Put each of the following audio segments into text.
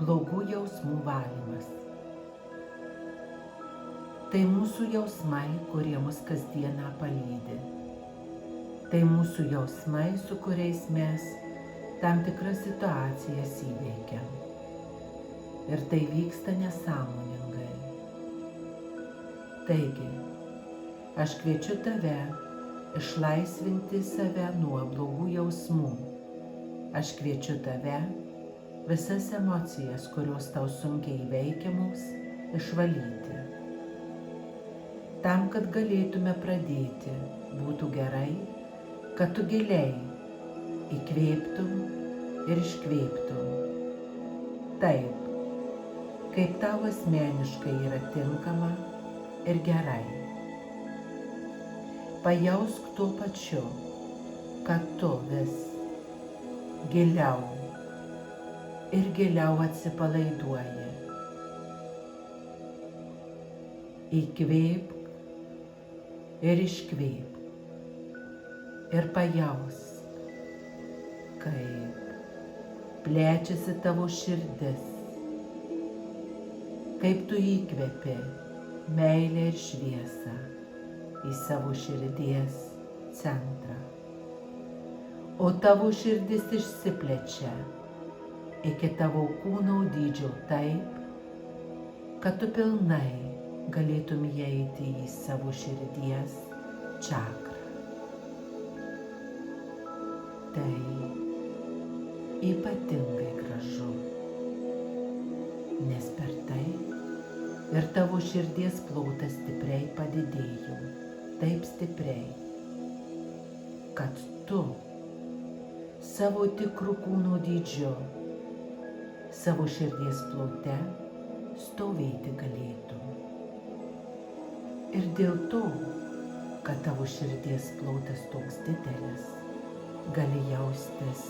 blogų jausmų valymas. Tai mūsų jausmai, kurie mus kasdieną palydi. Tai mūsų jausmai, su kuriais mes tam tikras situacijas įveikiam. Ir tai vyksta nesąmoningai. Taigi, aš kviečiu tave išlaisvinti save nuo blogų jausmų. Aš kviečiu tave visas emocijas, kurios tau sunkiai įveikiamos, išvalyti. Tam, kad galėtume pradėti, būtų gerai, kad tu giliai įkvėptum ir iškvėptum. Taip, kaip tau asmeniškai yra tinkama ir gerai. Pajausk tuo pačiu, kad tu vis giliau ir giliau atsipalaiduoji. Įkvėpk ir iškvėpk. Ir pajausk, kaip plečiasi tavo širdis, kaip tu įkvepi meilę ir šviesą į savo širdies centrą. O tavo širdis išsiplečia iki tavo kūno dydžio taip, kad tu pilnai galėtum įeiti į savo širdies čakrą. Tai ypatingai gražu, nes per tai ir tavo širdies plotas stipriai padidėjo, taip stipriai, kad tu savo tikrų kūno dydžiu, savo širdies plote stovėti galėtum. Ir dėl to, kad tavo širdies plotas toks didelis, gali jaustis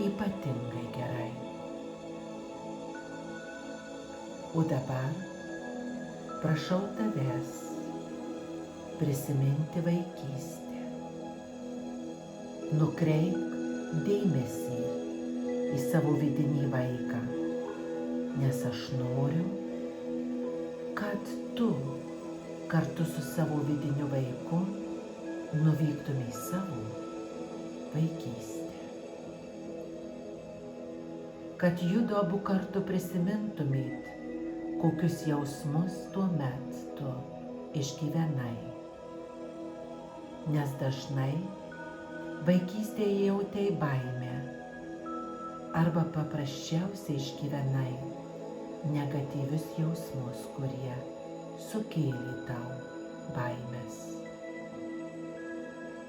ypatingai gerai. O dabar prašau tavęs prisiminti vaikystę. Nukreipk dėmesį į savo vidinį vaiką, nes aš noriu, kad tu kartu su savo vidiniu vaiku nuvyktum į savo vaikystę. Kad judu abu kartu prisimintumėt, kokius jausmus tuo met tu išgyvenai. Nes dažnai vaikystėje jautei baimę arba paprasčiausiai išgyvenai negatyvius jausmus, kurie sukėlė tau baimės.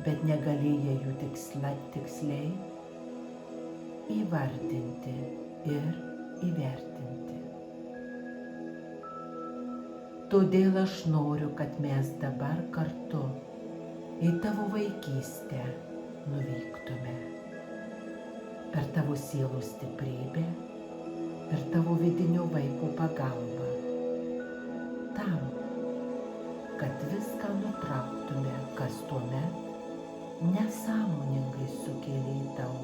Bet negalėjai jų tiksliai įvardinti ir įvertinti. Todėl aš noriu, kad mes dabar kartu į tavo vaikystę nuvyktume. Per tavo sielos stiprybę ir tavo vidinio vaiko pagalbą. Tam, kad viską nutrauktume, kas tuomet nesąmoningai sukėlė tau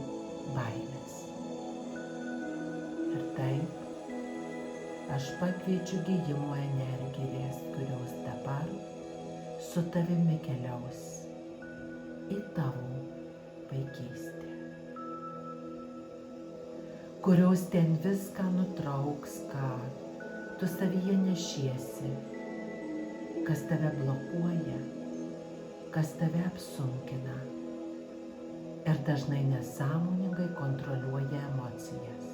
baimės. Ir taip aš pakviečiu gijimo energijas, kurios dabar su tavimi keliaus į tavo vaikystę, kurios ten viską nutrauks, ką tu savyje nešiesi, kas tave blokuoja, kas tave apsunkina ir dažnai nesąmoningai kontroliuoja emocijas.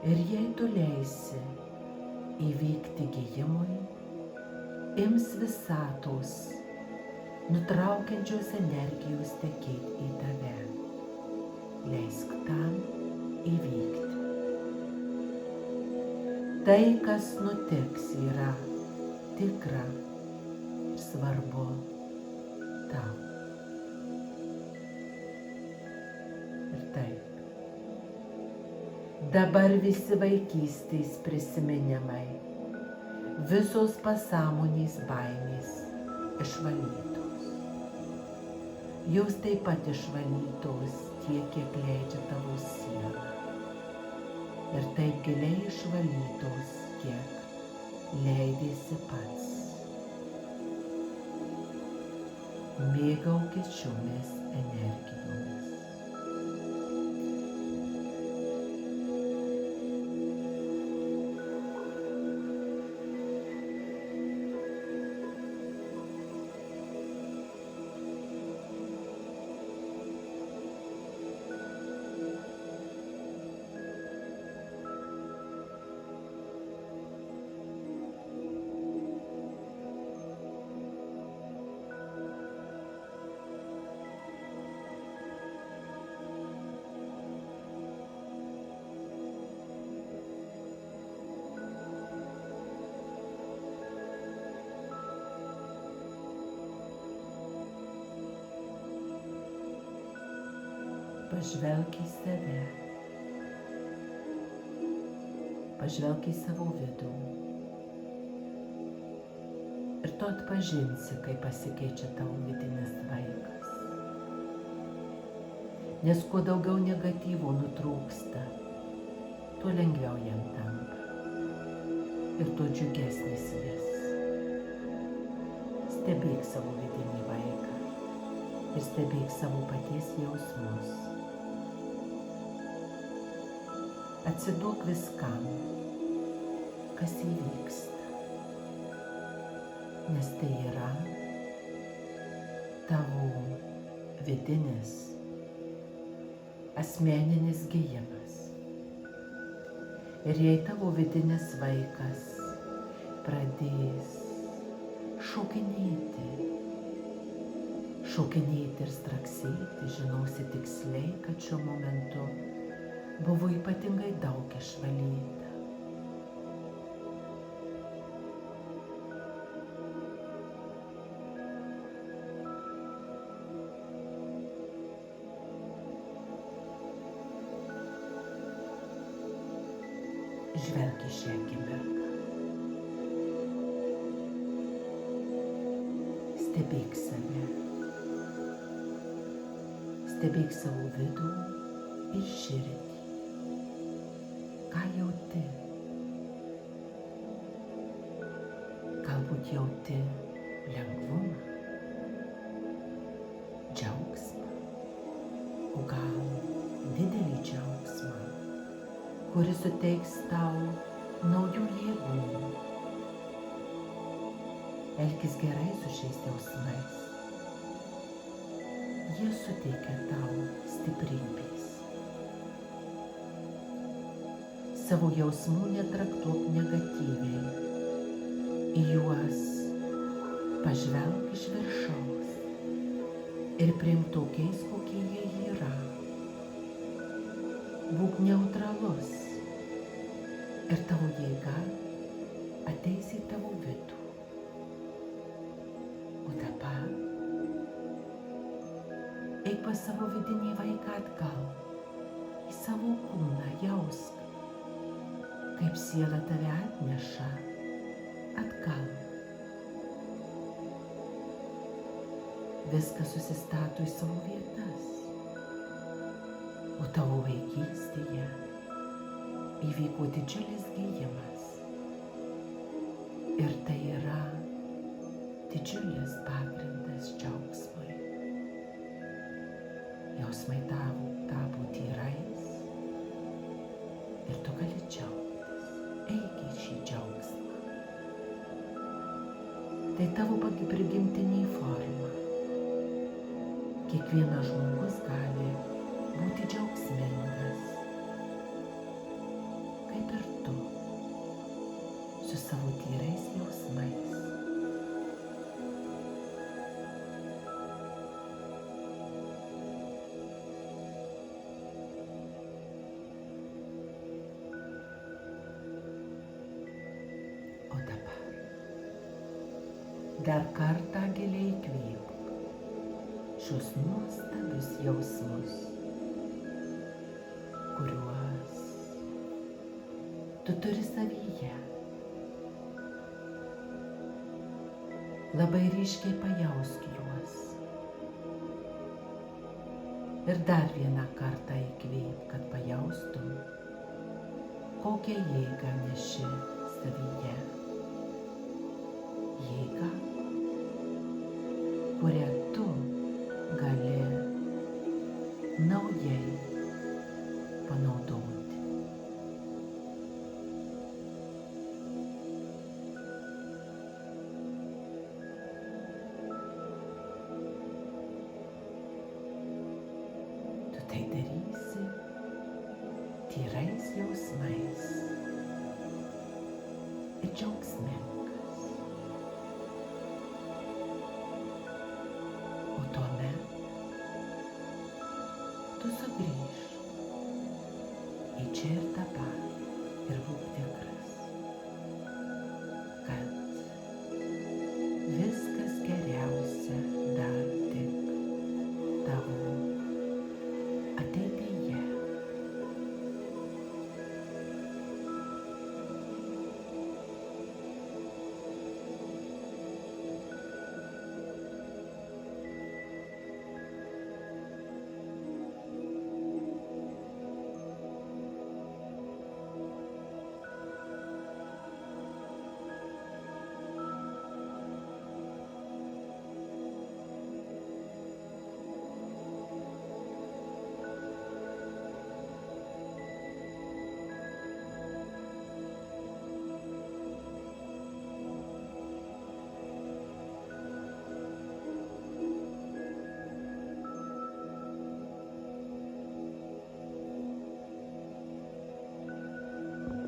Ir jei tu leisi įvykti gijimui, ims visatos nutraukiančios energijos tekėti į tave. Leisk tam įvykti. Tai, kas nutiks, yra tikra ir svarbu tau. Ir taip, dabar visi vaikystės prisiminimai, visos pasąmonės baimės išvalytos. Jos taip pat išvalytos tiek, kiek leidžia tavo siela. Ir taip giliai išvalytos, kiek leidėsi pats. Mėgaukis šiomis energijomis. Pažvelk į save, pažvelk į savo vidų ir tu atpažinsi, kaip pasikeičia tavo vidinis vaikas. Nes kuo daugiau negatyvo nutrūksta, tuo lengviau jam tampa ir tuo džiugesnis jis. Stebėk savo vidinį vaiką ir stebėk savo paties jausmus. Atsiduok viskam, kas įvyksta, nes tai yra tavo vidinis, asmeninis gijimas. Ir jei tavo vidinis vaikas pradės šokinėti ir straksėti, žinosi tiksliai, kad šiuo momentu buvo ypatingai daug išvalyta. Žvelk į šią akimirką. Stebėk save. Stebėk savo vidų ir širdį. Ką jauti? Galbūt jauti lengvumą, džiaugsmą, o gal didelį džiaugsmą, kuris suteiks tau naujų jėgų. Elkis gerai su šiais jausmais. Jie suteikia tau stiprybės. Savo jausmų netraktuok negatyviai. Į juos pažvelk iš viršaus ir priimk tokiais, kokie jie yra. Būk neutralus ir tavo jėga ateis į tavo vidų. O dabar eik pas savo vidinį vaiką atgal, į savo kūną, jausk, kaip siela tave atneša atgal. Viskas susistato į savo vietas, o tavo vaikystėje įvyko didžiulis gijimas. Ir tai yra didžiulis pagrindas džiaugsmui. Jausmai tapo tyrais ir tu gali džiaugtis. Eik į šį džiaugsmą. Tai tavo prigimtinė forma. Kiekvienas žmogus gali būti džiaugsmingas, kaip ir tu, su savo tyrais jausmais. Dar kartą giliai įkvėpk šios nuostabius jausmus, kuriuos tu turi savyje. Labai ryškiai pajausk juos. Ir dar vieną kartą įkvėp, kad pajaustum, kokią jėgą neši savyje. Jėgą, kurią tu gali naujai panaudoti. Tu tai darysi tyrais jausmais ir džiaugsmingas. O tuomet tu sugrįš į čia ir dabar ir būk tikras,